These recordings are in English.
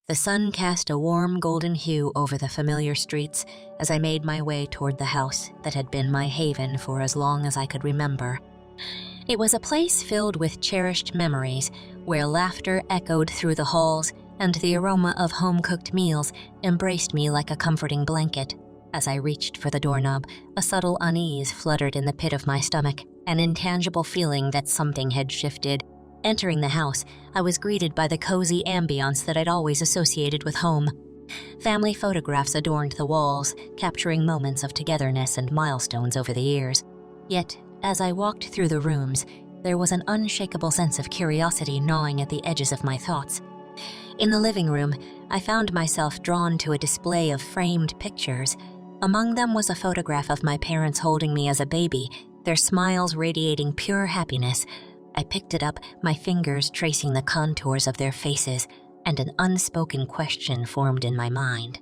The sun cast a warm golden hue over the familiar streets as I made my way toward the house that had been my haven for as long as I could remember. It was a place filled with cherished memories, where laughter echoed through the halls and the aroma of home-cooked meals embraced me like a comforting blanket. As I reached for the doorknob, a subtle unease fluttered in the pit of my stomach, an intangible feeling that something had shifted. Entering the house, I was greeted by the cozy ambiance that I'd always associated with home. Family photographs adorned the walls, capturing moments of togetherness and milestones over the years. Yet, as I walked through the rooms, there was an unshakable sense of curiosity gnawing at the edges of my thoughts. In the living room, I found myself drawn to a display of framed pictures. Among them was a photograph of my parents holding me as a baby, their smiles radiating pure happiness. I picked it up, my fingers tracing the contours of their faces, and an unspoken question formed in my mind.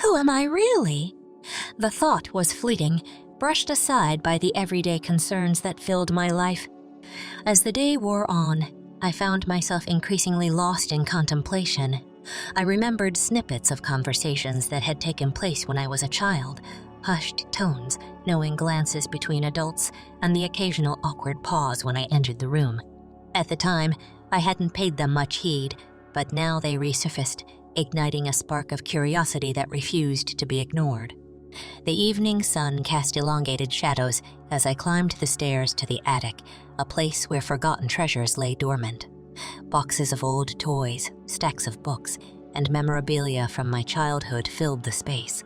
Who am I really? The thought was fleeting, brushed aside by the everyday concerns that filled my life. As the day wore on, I found myself increasingly lost in contemplation. I remembered snippets of conversations that had taken place when I was a child, hushed tones, knowing glances between adults, and the occasional awkward pause when I entered the room. At the time, I hadn't paid them much heed, but now they resurfaced, igniting a spark of curiosity that refused to be ignored. The evening sun cast elongated shadows as I climbed the stairs to the attic, a place where forgotten treasures lay dormant. Boxes of old toys, stacks of books, and memorabilia from my childhood filled the space.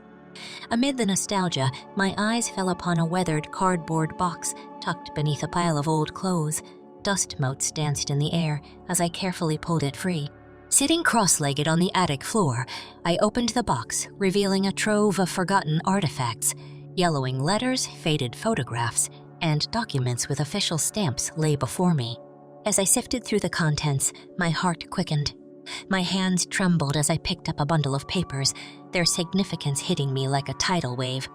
Amid the nostalgia, my eyes fell upon a weathered cardboard box tucked beneath a pile of old clothes. Dust motes danced in the air as I carefully pulled it free. Sitting cross-legged on the attic floor, I opened the box, revealing a trove of forgotten artifacts. Yellowing letters, faded photographs, and documents with official stamps lay before me. As I sifted through the contents, my heart quickened. My hands trembled as I picked up a bundle of papers, their significance hitting me like a tidal wave.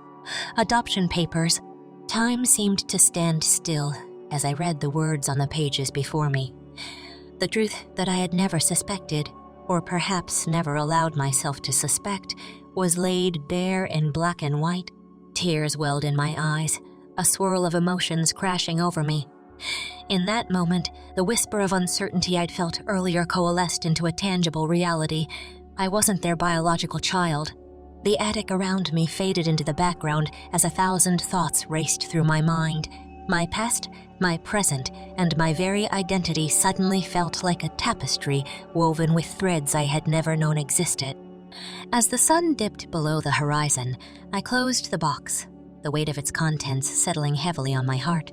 Adoption papers. Time seemed to stand still as I read the words on the pages before me. The truth that I had never suspected, or perhaps never allowed myself to suspect, was laid bare in black and white. Tears welled in my eyes, a swirl of emotions crashing over me. In that moment, the whisper of uncertainty I'd felt earlier coalesced into a tangible reality. I wasn't their biological child. The attic around me faded into the background as 1,000 thoughts raced through my mind. My past, my present, and my very identity suddenly felt like a tapestry woven with threads I had never known existed. As the sun dipped below the horizon, I closed the box, the weight of its contents settling heavily on my heart.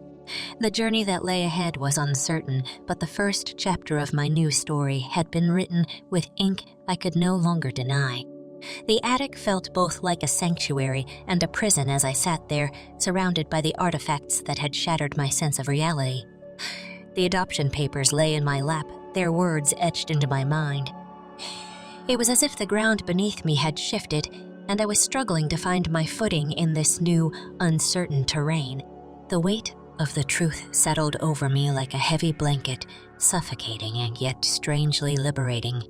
The journey that lay ahead was uncertain, but the first chapter of my new story had been written with ink I could no longer deny. The attic felt both like a sanctuary and a prison as I sat there, surrounded by the artifacts that had shattered my sense of reality. The adoption papers lay in my lap, their words etched into my mind. It was as if the ground beneath me had shifted, and I was struggling to find my footing in this new, uncertain terrain. The weight of the truth settled over me like a heavy blanket, suffocating and yet strangely liberating.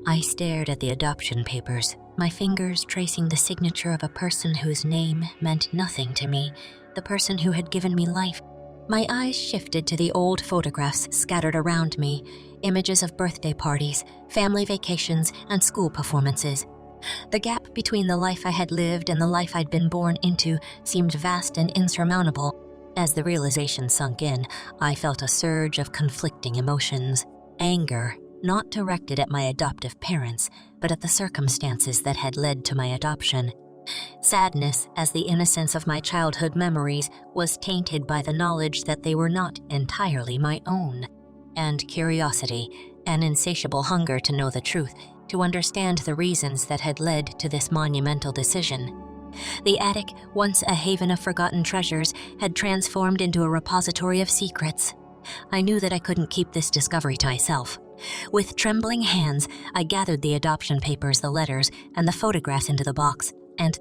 I stared at the adoption papers, my fingers tracing the signature of a person whose name meant nothing to me, the person who had given me life. My eyes shifted to the old photographs scattered around me, images of birthday parties, family vacations, and school performances. The gap between the life I had lived and the life I'd been born into seemed vast and insurmountable. As the realization sunk in, I felt a surge of conflicting emotions. Anger, not directed at my adoptive parents, but at the circumstances that had led to my adoption. Sadness, as the innocence of my childhood memories was tainted by the knowledge that they were not entirely my own. And curiosity, an insatiable hunger to know the truth, to understand the reasons that had led to this monumental decision. The attic, once a haven of forgotten treasures, had transformed into a repository of secrets. I knew that I couldn't keep this discovery to myself. With trembling hands, I gathered the adoption papers, the letters, and the photographs into the box, and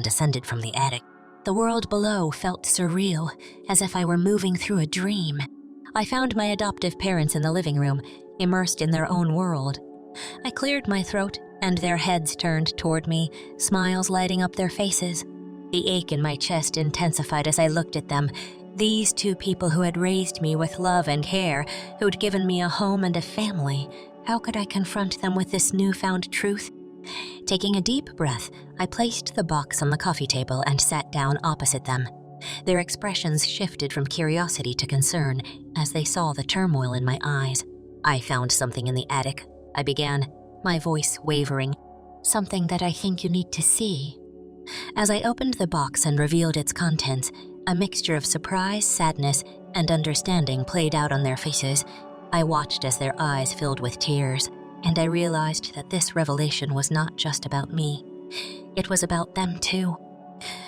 descended from the attic. The world below felt surreal, as if I were moving through a dream. I found my adoptive parents in the living room, immersed in their own world. I cleared my throat, and their heads turned toward me, smiles lighting up their faces. The ache in my chest intensified as I looked at them. These two people who had raised me with love and care, who'd given me a home and a family. How could I confront them with this newfound truth? Taking a deep breath, I placed the box on the coffee table and sat down opposite them. Their expressions shifted from curiosity to concern as they saw the turmoil in my eyes. "I found something in the attic," I began, my voice wavering. "Something that I think you need to see." As I opened the box and revealed its contents, a mixture of surprise, sadness, and understanding played out on their faces. I watched as their eyes filled with tears, and I realized that this revelation was not just about me. It was about them too.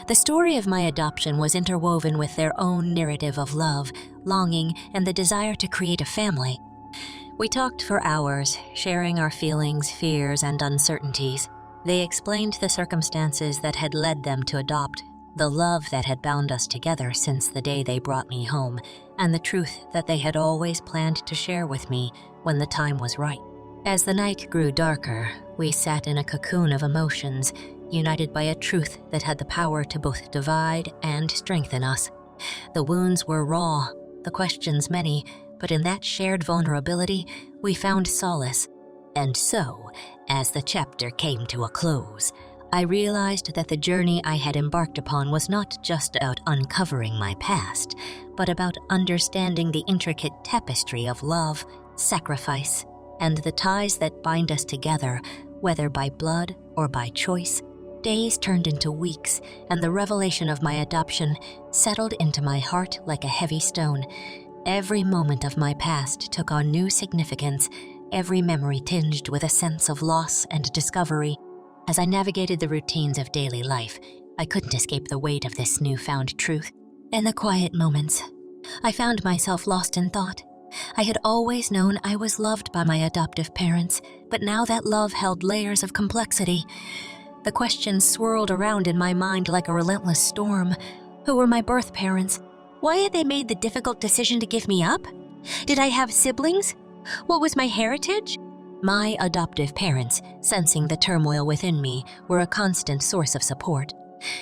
The story of my adoption was interwoven with their own narrative of love, longing, and the desire to create a family. We talked for hours, sharing our feelings, fears, and uncertainties. They explained the circumstances that had led them to adopt, the love that had bound us together since the day they brought me home, and the truth that they had always planned to share with me when the time was right. As the night grew darker, we sat in a cocoon of emotions, united by a truth that had the power to both divide and strengthen us. The wounds were raw, the questions many, but in that shared vulnerability, we found solace. And so, as the chapter came to a close, I realized that the journey I had embarked upon was not just about uncovering my past, but about understanding the intricate tapestry of love, sacrifice, and the ties that bind us together, whether by blood or by choice. Days turned into weeks, and the revelation of my adoption settled into my heart like a heavy stone. Every moment of my past took on new significance, every memory tinged with a sense of loss and discovery. As I navigated the routines of daily life, I couldn't escape the weight of this newfound truth. In the quiet moments, I found myself lost in thought. I had always known I was loved by my adoptive parents, but now that love held layers of complexity. The questions swirled around in my mind like a relentless storm. Who were my birth parents? Why had they made the difficult decision to give me up? Did I have siblings? What was my heritage? My adoptive parents, sensing the turmoil within me, were a constant source of support.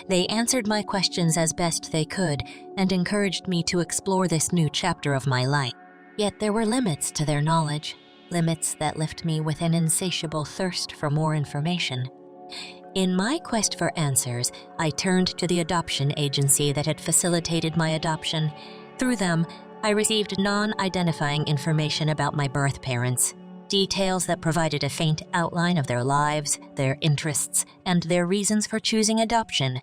They answered my questions as best they could and encouraged me to explore this new chapter of my life. Yet there were limits to their knowledge, limits that left me with an insatiable thirst for more information. In my quest for answers, I turned to the adoption agency that had facilitated my adoption. Through them, I received non-identifying information about my birth parents, details that provided a faint outline of their lives, their interests, and their reasons for choosing adoption.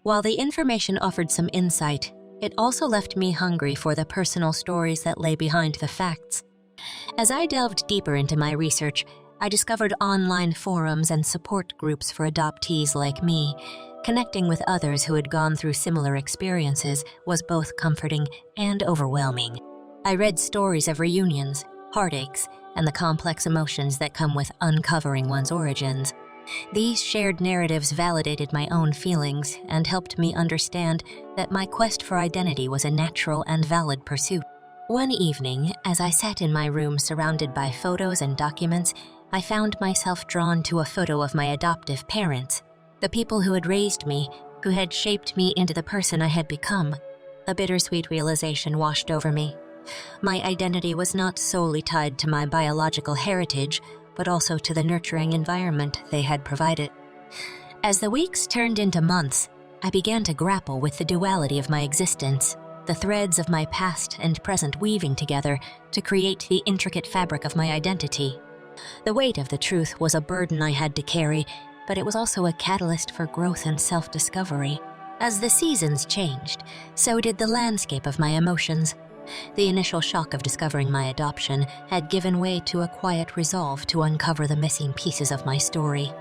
While the information offered some insight, it also left me hungry for the personal stories that lay behind the facts. As I delved deeper into my research, I discovered online forums and support groups for adoptees like me. Connecting with others who had gone through similar experiences was both comforting and overwhelming. I read stories of reunions, heartaches, and the complex emotions that come with uncovering one's origins. These shared narratives validated my own feelings and helped me understand that my quest for identity was a natural and valid pursuit. One evening, as I sat in my room surrounded by photos and documents, I found myself drawn to a photo of my adoptive parents, the people who had raised me, who had shaped me into the person I had become. A bittersweet realization washed over me. My identity was not solely tied to my biological heritage, but also to the nurturing environment they had provided. As the weeks turned into months, I began to grapple with the duality of my existence, the threads of my past and present weaving together to create the intricate fabric of my identity. The weight of the truth was a burden I had to carry, but it was also a catalyst for growth and self-discovery. As the seasons changed, so did the landscape of my emotions. The initial shock of discovering my adoption had given way to a quiet resolve to uncover the missing pieces of my story.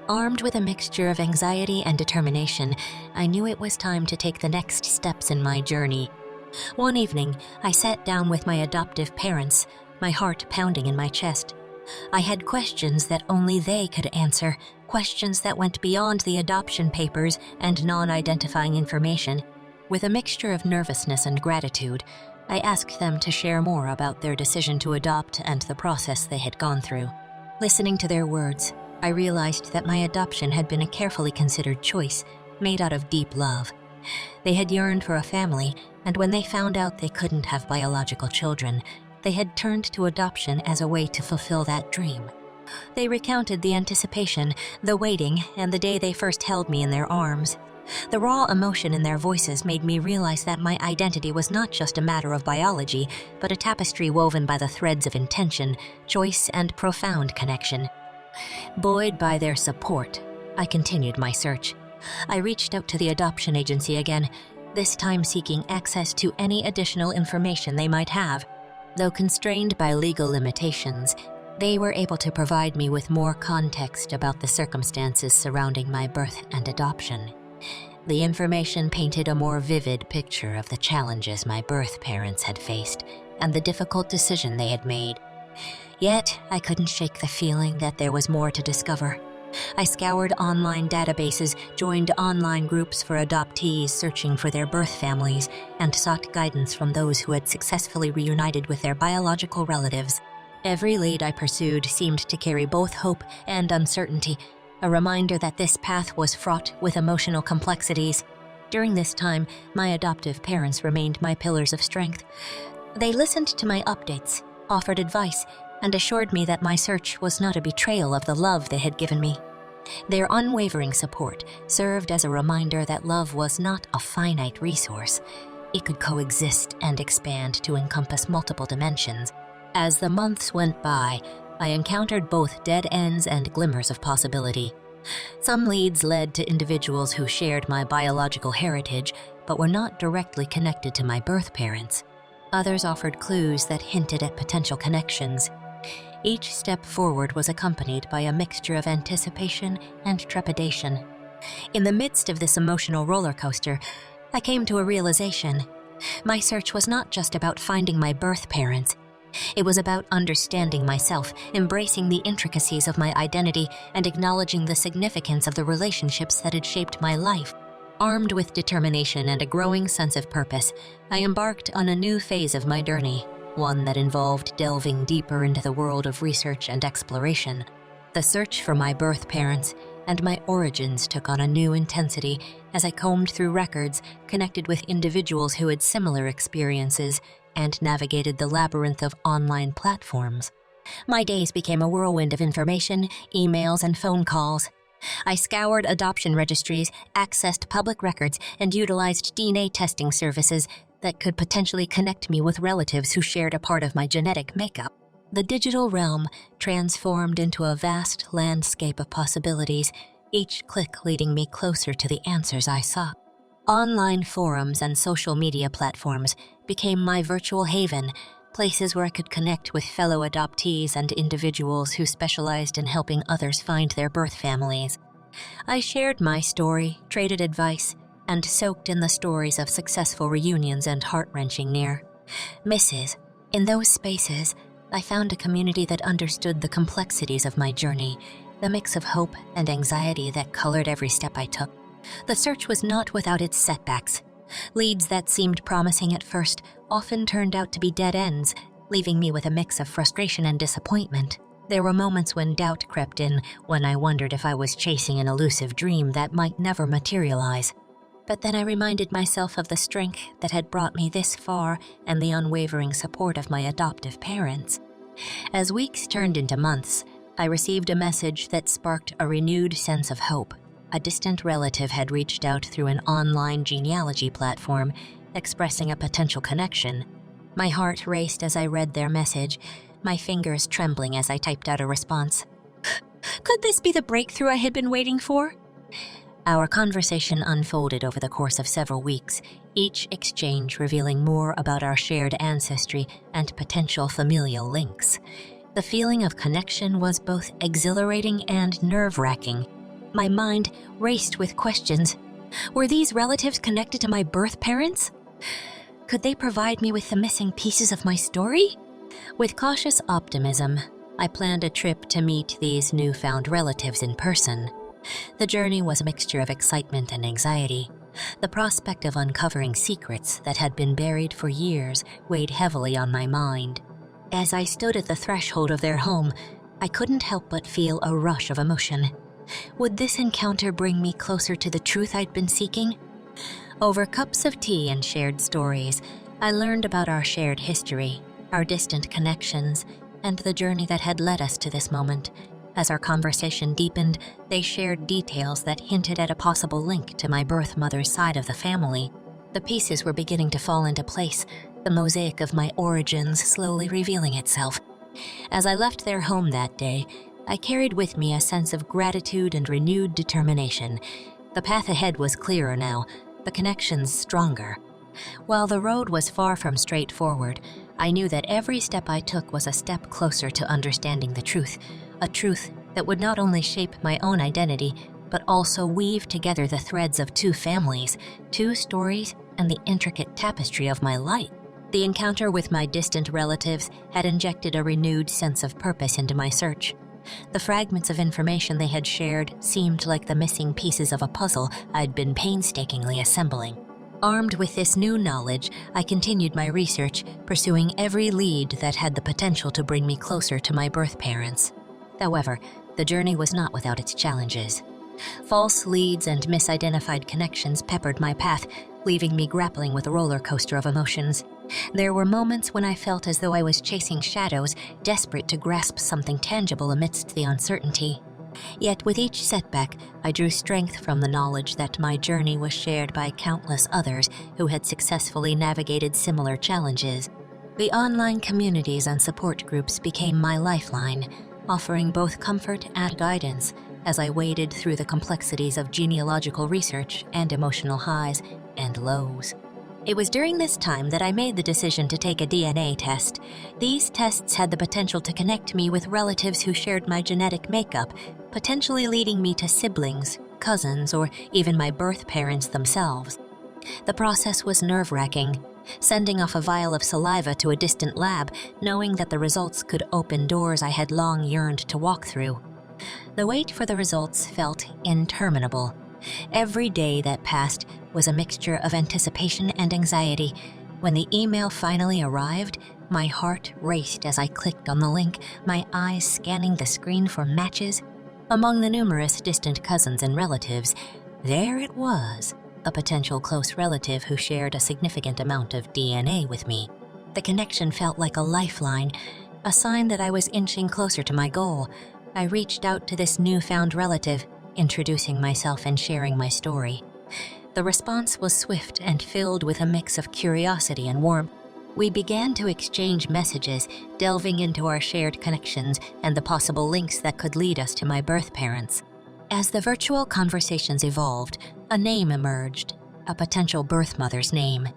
Armed with a mixture of anxiety and determination, I knew it was time to take the next steps in my journey. One evening, I sat down with my adoptive parents, my heart pounding in my chest. I had questions that only they could answer, questions that went beyond the adoption papers and non-identifying information. With a mixture of nervousness and gratitude, I asked them to share more about their decision to adopt and the process they had gone through. Listening to their words, I realized that my adoption had been a carefully considered choice, made out of deep love. They had yearned for a family, and when they found out they couldn't have biological children, they had turned to adoption as a way to fulfill that dream. They recounted the anticipation, the waiting, and the day they first held me in their arms. The raw emotion in their voices made me realize that my identity was not just a matter of biology, but a tapestry woven by the threads of intention, choice, and profound connection. Buoyed by their support, I continued my search. I reached out to the adoption agency again, this time seeking access to any additional information they might have. Though constrained by legal limitations, they were able to provide me with more context about the circumstances surrounding my birth and adoption. The information painted a more vivid picture of the challenges my birth parents had faced and the difficult decision they had made. Yet, I couldn't shake the feeling that there was more to discover. I scoured online databases, joined online groups for adoptees searching for their birth families, and sought guidance from those who had successfully reunited with their biological relatives. Every lead I pursued seemed to carry both hope and uncertainty, a reminder that this path was fraught with emotional complexities. During this time, my adoptive parents remained my pillars of strength. They listened to my updates, offered advice, and assured me that my search was not a betrayal of the love they had given me. Their unwavering support served as a reminder that love was not a finite resource. It could coexist and expand to encompass multiple dimensions. As the months went by, I encountered both dead ends and glimmers of possibility. Some leads led to individuals who shared my biological heritage but were not directly connected to my birth parents. Others offered clues that hinted at potential connections. Each step forward was accompanied by a mixture of anticipation and trepidation. In the midst of this emotional roller coaster, I came to a realization. My search was not just about finding my birth parents. It was about understanding myself, embracing the intricacies of my identity, and acknowledging the significance of the relationships that had shaped my life. Armed with determination and a growing sense of purpose, I embarked on a new phase of my journey, one that involved delving deeper into the world of research and exploration. The search for my birth parents and my origins took on a new intensity as I combed through records, connected with individuals who had similar experiences, and navigated the labyrinth of online platforms. My days became a whirlwind of information, emails, and phone calls. I scoured adoption registries, accessed public records, and utilized DNA testing services that could potentially connect me with relatives who shared a part of my genetic makeup. The digital realm transformed into a vast landscape of possibilities, each click leading me closer to the answers I sought. Online forums and social media platforms became my virtual haven, places where I could connect with fellow adoptees and individuals who specialized in helping others find their birth families. I shared my story, traded advice, and soaked in the stories of successful reunions and heart-wrenching near misses. In those spaces, I found a community that understood the complexities of my journey, the mix of hope and anxiety that colored every step I took. The search was not without its setbacks. Leads that seemed promising at first often turned out to be dead ends, leaving me with a mix of frustration and disappointment. There were moments when doubt crept in, when I wondered if I was chasing an elusive dream that might never materialize. But then I reminded myself of the strength that had brought me this far and the unwavering support of my adoptive parents. As weeks turned into months, I received a message that sparked a renewed sense of hope. A distant relative had reached out through an online genealogy platform, expressing a potential connection. My heart raced as I read their message, my fingers trembling as I typed out a response. Could this be the breakthrough I had been waiting for? Our conversation unfolded over the course of several weeks, each exchange revealing more about our shared ancestry and potential familial links. The feeling of connection was both exhilarating and nerve-wracking. My mind raced with questions. Were these relatives connected to my birth parents? Could they provide me with the missing pieces of my story? With cautious optimism, I planned a trip to meet these newfound relatives in person. The journey was a mixture of excitement and anxiety. The prospect of uncovering secrets that had been buried for years weighed heavily on my mind. As I stood at the threshold of their home, I couldn't help but feel a rush of emotion. Would this encounter bring me closer to the truth I'd been seeking? Over cups of tea and shared stories, I learned about our shared history, our distant connections, and the journey that had led us to this moment. As our conversation deepened, they shared details that hinted at a possible link to my birth mother's side of the family. The pieces were beginning to fall into place, the mosaic of my origins slowly revealing itself. As I left their home that day, I carried with me a sense of gratitude and renewed determination. The path ahead was clearer now, the connections stronger. While the road was far from straightforward, I knew that every step I took was a step closer to understanding the truth, a truth that would not only shape my own identity, but also weave together the threads of two families, two stories, and the intricate tapestry of my life. The encounter with my distant relatives had injected a renewed sense of purpose into my search. The fragments of information they had shared seemed like the missing pieces of a puzzle I'd been painstakingly assembling. Armed with this new knowledge, I continued my research, pursuing every lead that had the potential to bring me closer to my birth parents. However, the journey was not without its challenges. False leads and misidentified connections peppered my path, leaving me grappling with a roller coaster of emotions. There were moments when I felt as though I was chasing shadows, desperate to grasp something tangible amidst the uncertainty. Yet with each setback, I drew strength from the knowledge that my journey was shared by countless others who had successfully navigated similar challenges. The online communities and support groups became my lifeline, offering both comfort and guidance as I waded through the complexities of genealogical research and emotional highs and lows. It was during this time that I made the decision to take a DNA test. These tests had the potential to connect me with relatives who shared my genetic makeup, potentially leading me to siblings, cousins, or even my birth parents themselves. The process was nerve-wracking, sending off a vial of saliva to a distant lab, knowing that the results could open doors I had long yearned to walk through. The wait for the results felt interminable. Every day that passed was a mixture of anticipation and anxiety. When the email finally arrived, my heart raced as I clicked on the link, my eyes scanning the screen for matches. Among the numerous distant cousins and relatives, there it was, a potential close relative who shared a significant amount of DNA with me. The connection felt like a lifeline, a sign that I was inching closer to my goal. I reached out to this newfound relative, introducing myself and sharing my story. The response was swift and filled with a mix of curiosity and warmth. We began to exchange messages, delving into our shared connections and the possible links that could lead us to my birth parents. As the virtual conversations evolved, a name emerged, a potential birth mother's name.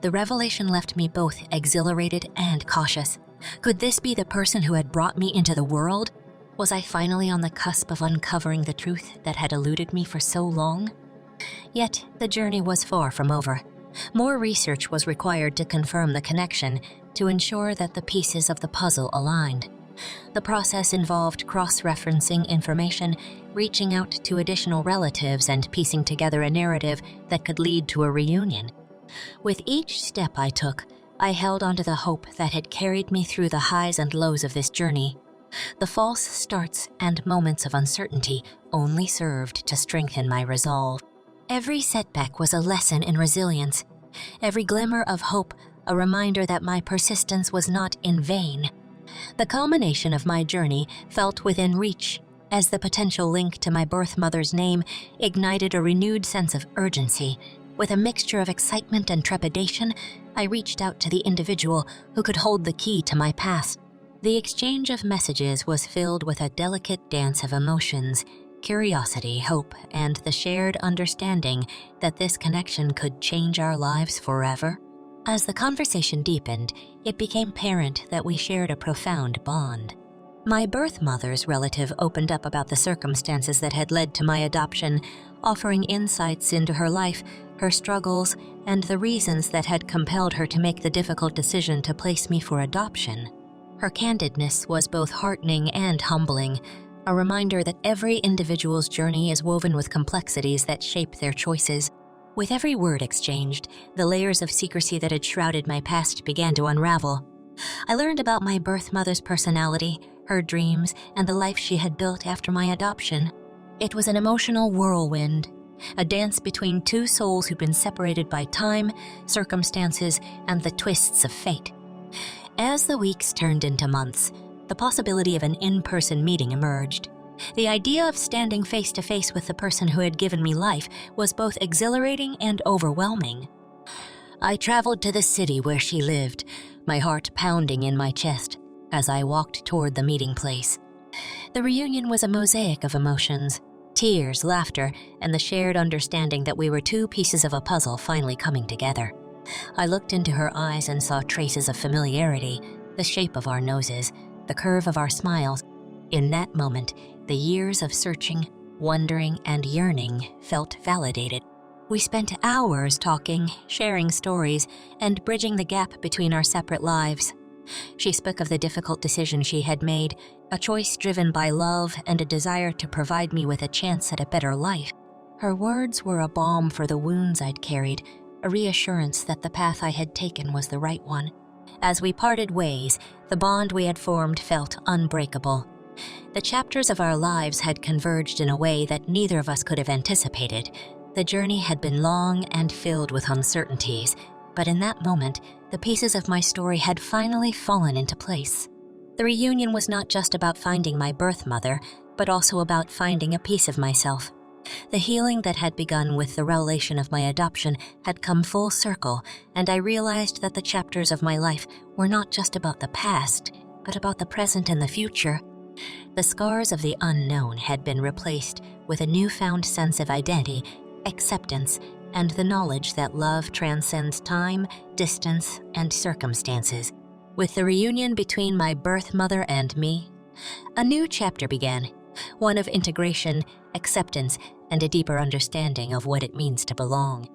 The revelation left me both exhilarated and cautious. Could this be the person who had brought me into the world? Was I finally on the cusp of uncovering the truth that had eluded me for so long? Yet, the journey was far from over. More research was required to confirm the connection, to ensure that the pieces of the puzzle aligned. The process involved cross-referencing information, reaching out to additional relatives, and piecing together a narrative that could lead to a reunion. With each step I took, I held onto the hope that had carried me through the highs and lows of this journey. The false starts and moments of uncertainty only served to strengthen my resolve. Every setback was a lesson in resilience, every glimmer of hope a reminder that my persistence was not in vain. The culmination of my journey felt within reach, as the potential link to my birth mother's name ignited a renewed sense of urgency. With a mixture of excitement and trepidation, I reached out to the individual who could hold the key to my past. The exchange of messages was filled with a delicate dance of emotions, curiosity, hope, and the shared understanding that this connection could change our lives forever. As the conversation deepened, it became apparent that we shared a profound bond. My birth mother's relative opened up about the circumstances that had led to my adoption, offering insights into her life, her struggles, and the reasons that had compelled her to make the difficult decision to place me for adoption. Her candidness was both heartening and humbling, a reminder that every individual's journey is woven with complexities that shape their choices. With every word exchanged, the layers of secrecy that had shrouded my past began to unravel. I learned about my birth mother's personality, her dreams, and the life she had built after my adoption. It was an emotional whirlwind, a dance between two souls who'd been separated by time, circumstances, and the twists of fate. As the weeks turned into months, the possibility of an in-person meeting emerged. The idea of standing face-to-face with the person who had given me life was both exhilarating and overwhelming. I traveled to the city where she lived, my heart pounding in my chest as I walked toward the meeting place. The reunion was a mosaic of emotions, tears, laughter, and the shared understanding that we were two pieces of a puzzle finally coming together. I looked into her eyes and saw traces of familiarity, the shape of our noses, the curve of our smiles. In that moment, the years of searching, wondering, and yearning felt validated. We spent hours talking, sharing stories, and bridging the gap between our separate lives. She spoke of the difficult decision she had made, a choice driven by love and a desire to provide me with a chance at a better life. Her words were a balm for the wounds I'd carried, a reassurance that the path I had taken was the right one. As we parted ways, the bond we had formed felt unbreakable. The chapters of our lives had converged in a way that neither of us could have anticipated. The journey had been long and filled with uncertainties, but in that moment, the pieces of my story had finally fallen into place. The reunion was not just about finding my birth mother, but also about finding a piece of myself. The healing that had begun with the revelation of my adoption had come full circle, and I realized that the chapters of my life were not just about the past, but about the present and the future. The scars of the unknown had been replaced with a newfound sense of identity, acceptance, and the knowledge that love transcends time, distance, and circumstances. With the reunion between my birth mother and me, a new chapter began, one of integration, acceptance, and a deeper understanding of what it means to belong.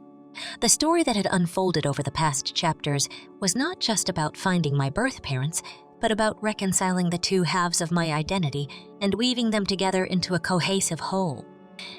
The story that had unfolded over the past chapters was not just about finding my birth parents, but about reconciling the two halves of my identity and weaving them together into a cohesive whole.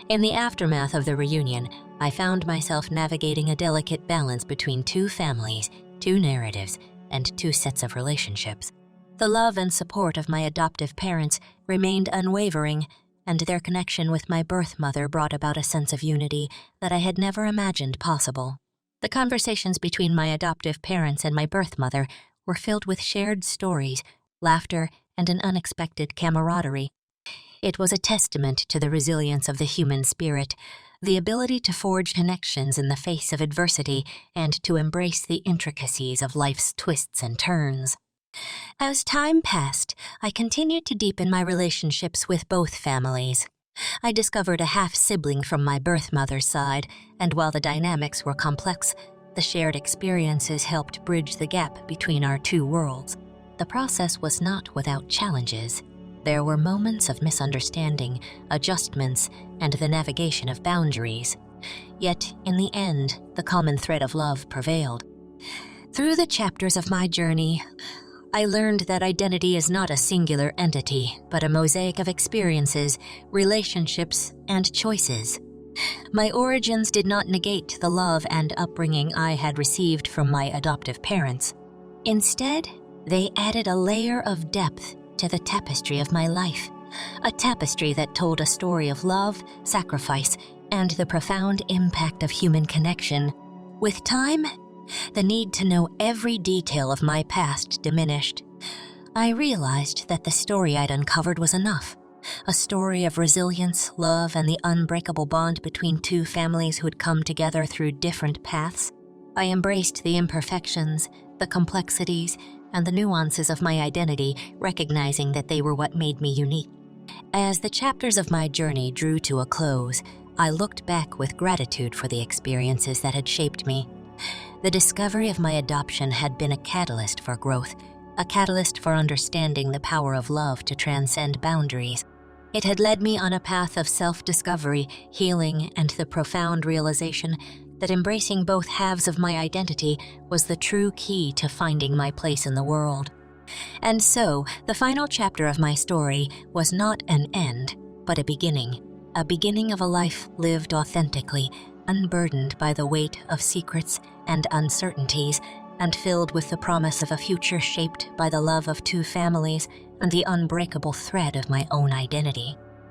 In the aftermath of the reunion, I found myself navigating a delicate balance between two families, two narratives, and two sets of relationships. The love and support of my adoptive parents remained unwavering, and their connection with my birth mother brought about a sense of unity that I had never imagined possible. The conversations between my adoptive parents and my birth mother were filled with shared stories, laughter, and an unexpected camaraderie. It was a testament to the resilience of the human spirit, the ability to forge connections in the face of adversity and to embrace the intricacies of life's twists and turns. As time passed, I continued to deepen my relationships with both families. I discovered a half-sibling from my birth mother's side, and while the dynamics were complex, the shared experiences helped bridge the gap between our two worlds. The process was not without challenges. There were moments of misunderstanding, adjustments, and the navigation of boundaries. Yet, in the end, the common thread of love prevailed. Through the chapters of my journey, I learned that identity is not a singular entity, but a mosaic of experiences, relationships, and choices. My origins did not negate the love and upbringing I had received from my adoptive parents. Instead, they added a layer of depth to the tapestry of my life, a tapestry that told a story of love, sacrifice, and the profound impact of human connection. With time, the need to know every detail of my past diminished. I realized that the story I'd uncovered was enough, a story of resilience, love, and the unbreakable bond between two families who'd come together through different paths. I embraced the imperfections, the complexities, and the nuances of my identity, recognizing that they were what made me unique. As the chapters of my journey drew to a close, I looked back with gratitude for the experiences that had shaped me. The discovery of my adoption had been a catalyst for growth, a catalyst for understanding the power of love to transcend boundaries. It had led me on a path of self-discovery, healing, and the profound realization that embracing both halves of my identity was the true key to finding my place in the world. And so, the final chapter of my story was not an end, but a beginning of a life lived authentically, unburdened by the weight of secrets and uncertainties, and filled with the promise of a future shaped by the love of two families and the unbreakable thread of my own identity.